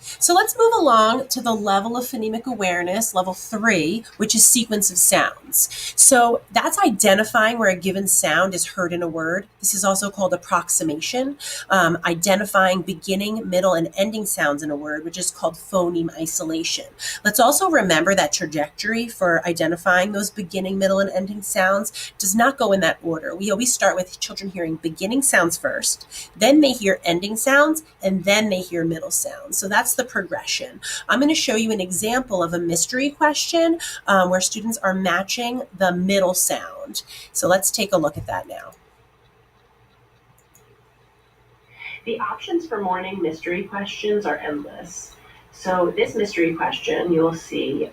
So let's move along to the level of phonemic awareness, level 3, which is sequence of sounds. So that's identifying where a given sound is heard in a word. This is also called approximation, identifying beginning, middle, and ending sounds in a word, which is called phoneme isolation. Let's also remember that trajectory for identifying those beginning, middle, and ending sounds does not go in that order. We always start with children hearing beginning sounds first, then they hear ending sounds, and then they hear middle sounds. So that's the progression. I'm going to show you an example of a mystery question where students are matching the middle sound. So let's take a look at that now. The options for morning mystery questions are endless. So this mystery question, you'll see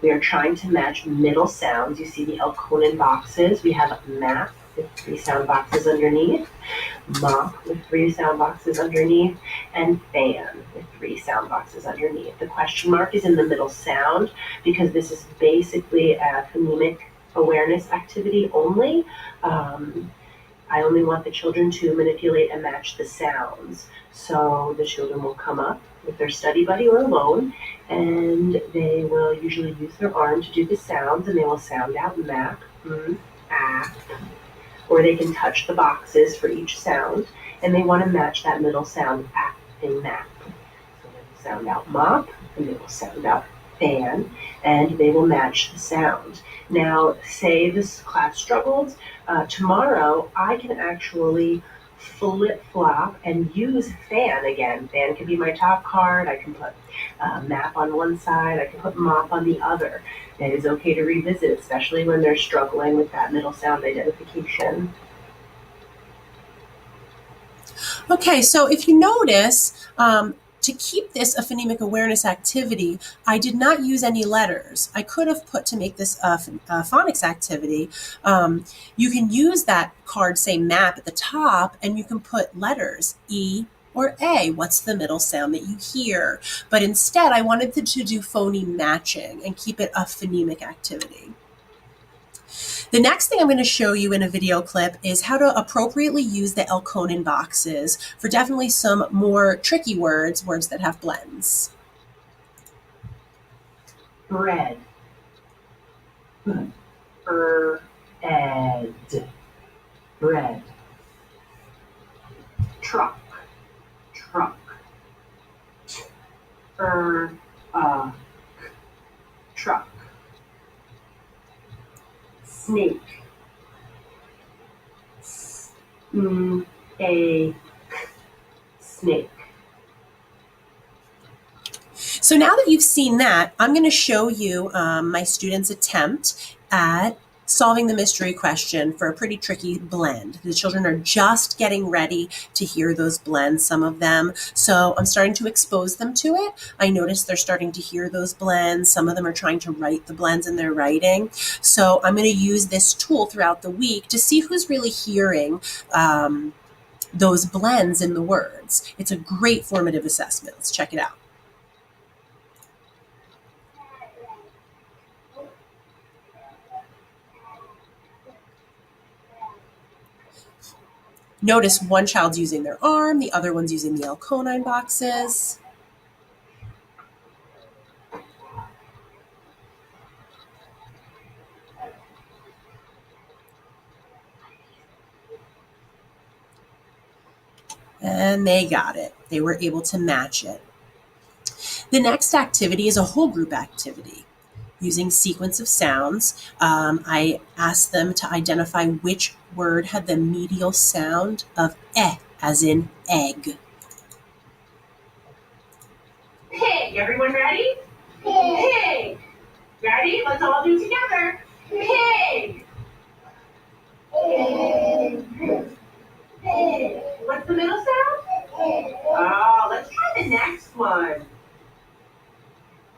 we are trying to match middle sounds. You see the Elkonin boxes. We have map with 3 sound boxes underneath, mop with 3 sound boxes underneath, and fan with 3 sound boxes underneath. The question mark is in the middle sound because this is basically a phonemic awareness activity only. I only want the children to manipulate and match the sounds. So the children will come up with their study buddy or alone, and they will usually use their arm to do the sounds, and they will sound out map, ah, or they can touch the boxes for each sound, and they want to match that middle sound, ah and map. So they will sound out mop, and they will sound out fan, and they will match the sound. Now, say this class struggled, tomorrow I can actually flip-flop and use fan again. Fan can be my top card. I can put map on one side. I can put mop on the other. It is okay to revisit, especially when they're struggling with that middle sound identification. Okay, so if you notice, to keep this a phonemic awareness activity, I did not use any letters. I could have put to make this a phonics activity. You can use that card, say map at the top, and you can put letters, E or A. What's the middle sound that you hear? But instead, I wanted to do phoneme matching and keep it a phonemic activity. The next thing I'm going to show you in a video clip is how to appropriately use the Elkonin boxes for definitely some more tricky words, words that have blends. Bread. Ed. Bread. Truck. Truck. Truck. Snake. Snake. So now that you've seen that, I'm going to show you my students' attempt at solving the mystery question for a pretty tricky blend. The children are just getting ready to hear those blends, some of them. So I'm starting to expose them to it. I notice they're starting to hear those blends. Some of them are trying to write the blends in their writing. So I'm going to use this tool throughout the week to see who's really hearing those blends in the words. It's a great formative assessment. Let's check it out. Notice one child's using their arm, the other one's using the Elkonin boxes. And they got it. They were able to match it. The next activity is a whole group activity. Using sequence of sounds, I asked them to identify which word had the medial sound of as in egg. Pig. Everyone ready? Pig. Ready? Let's all do it together. Pig. Pig. What's the middle sound? Oh, let's try the next one.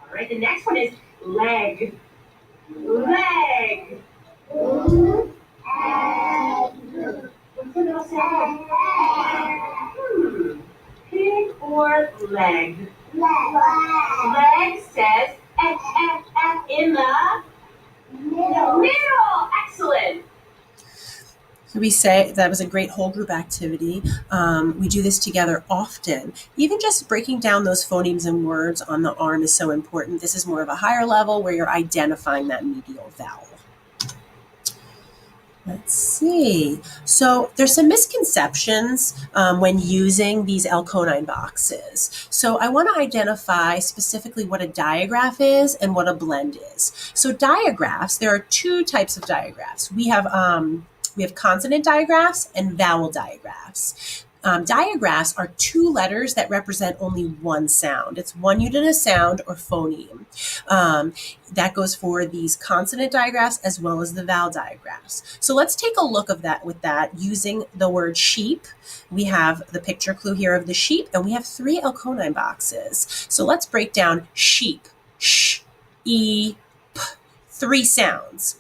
All right, the next one is leg. Leg. What's the middle sound? Pig or leg? Leg says in the middle. Excellent. We say that was a great whole group activity. We do this together often. Even just breaking down those phonemes and words on the arm is so important. This is more of a higher level where you're identifying that medial vowel. Let's see. So there's some misconceptions when using these L-Conine boxes. So I want to identify specifically what a digraph is and what a blend is. So digraphs, there are two types of digraphs. We have consonant digraphs and vowel digraphs. Digraphs are two letters that represent only one sound. It's one unit of sound or phoneme. That goes for these consonant digraphs as well as the vowel digraphs. So let's take a look at that using the word sheep. We have the picture clue here of the sheep, and we have 3 L-Conine boxes. So let's break down sheep. Sh, e, p, 3 sounds.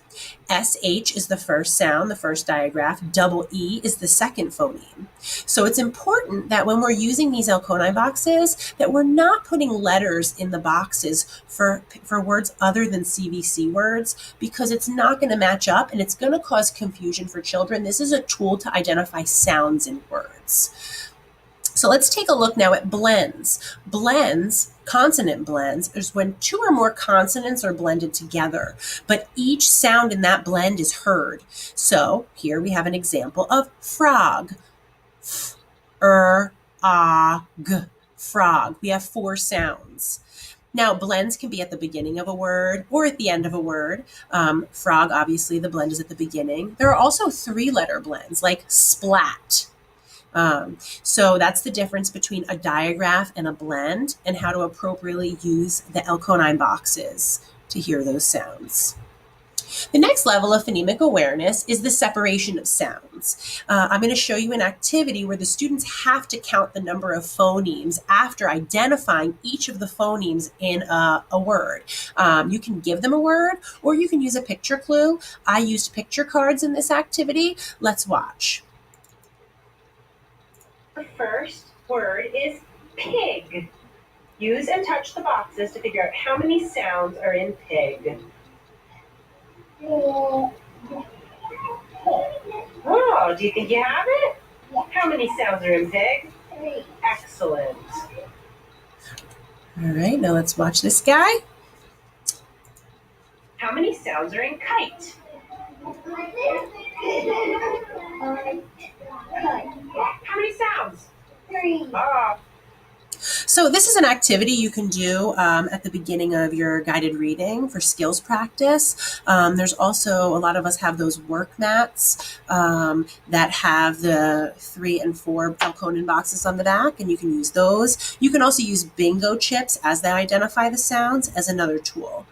SH is the first sound, the first digraph. Double E is the second phoneme. So it's important that when we're using these L-Conine boxes, that we're not putting letters in the boxes for words other than CVC words, because it's not going to match up and it's going to cause confusion for children. This is a tool to identify sounds in words. So let's take a look now at blends. Blends, consonant blends, is when 2 or more consonants are blended together, but each sound in that blend is heard. So here we have an example of frog. F, g, frog. We have 4 sounds. Now, blends can be at the beginning of a word or at the end of a word. Frog, obviously, the blend is at the beginning. There are also 3-letter blends like splat. So that's the difference between a digraph and a blend, and how to appropriately use the L-Conine boxes to hear those sounds. The next level of phonemic awareness is the separation of sounds. I'm going to show you an activity where the students have to count the number of phonemes after identifying each of the phonemes in a word. You can give them a word, or you can use a picture clue. I used picture cards in this activity. Let's watch. The first word is pig. Use and touch the boxes to figure out how many sounds are in pig. Oh, do you think you have it? How many sounds are in pig? 3. Excellent. All right, now let's watch this guy. How many sounds are in kite? How many sounds? 3. So this is an activity you can do at the beginning of your guided reading for skills practice. There's also, a lot of us have those work mats that have the 3 and 4 L-Conine boxes on the back, and you can use those. You can also use bingo chips as they identify the sounds as another tool.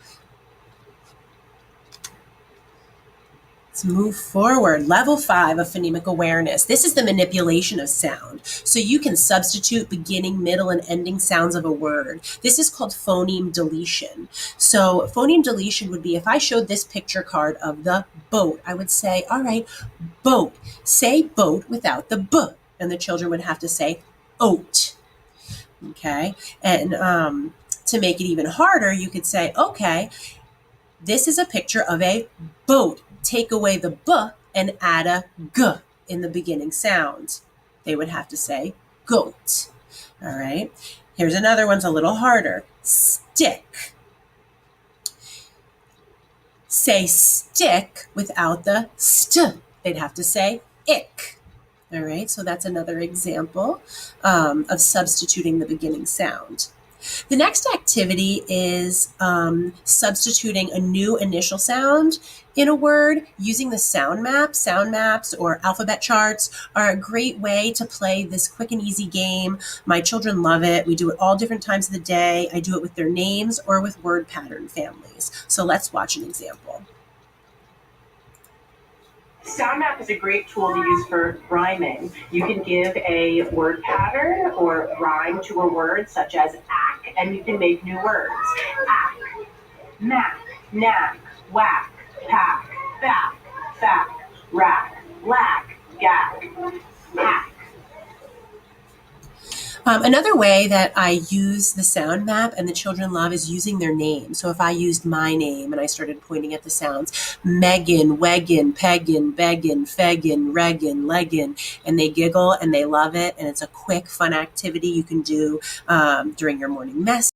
Let's move forward. Level 5 of phonemic awareness. This is the manipulation of sound. So you can substitute beginning, middle, and ending sounds of a word. This is called phoneme deletion. So phoneme deletion would be, if I showed this picture card of the boat, I would say, all right, boat. Say boat without the b, and the children would have to say oat. Okay? And to make it even harder, you could say, okay, this is a picture of a boat. Take away the b and add a g in the beginning sound. They would have to say goat. All right. Here's another one's a little harder. Stick. Say stick without the st. They'd have to say ick. All right. So that's another example of substituting the beginning sound. The next activity is substituting a new initial sound in a word using the sound maps. Sound maps or alphabet charts are a great way to play this quick and easy game. My children love it. We do it all different times of the day. I do it with their names or with word pattern families. So let's watch an example. Sound map is a great tool to use for rhyming. You can give a word pattern or rhyme to a word such as ack, and you can make new words. Ack, mack, knack, whack, pack, back, fack, rack, lack, gack, hack. Another way that I use the sound map and the children love is using their name. So if I used my name and I started pointing at the sounds, Megan, Weggin, Peggin, Beggin, Feggin, Reggin, Leggin, and they giggle and they love it. And it's a quick, fun activity you can do during your morning mess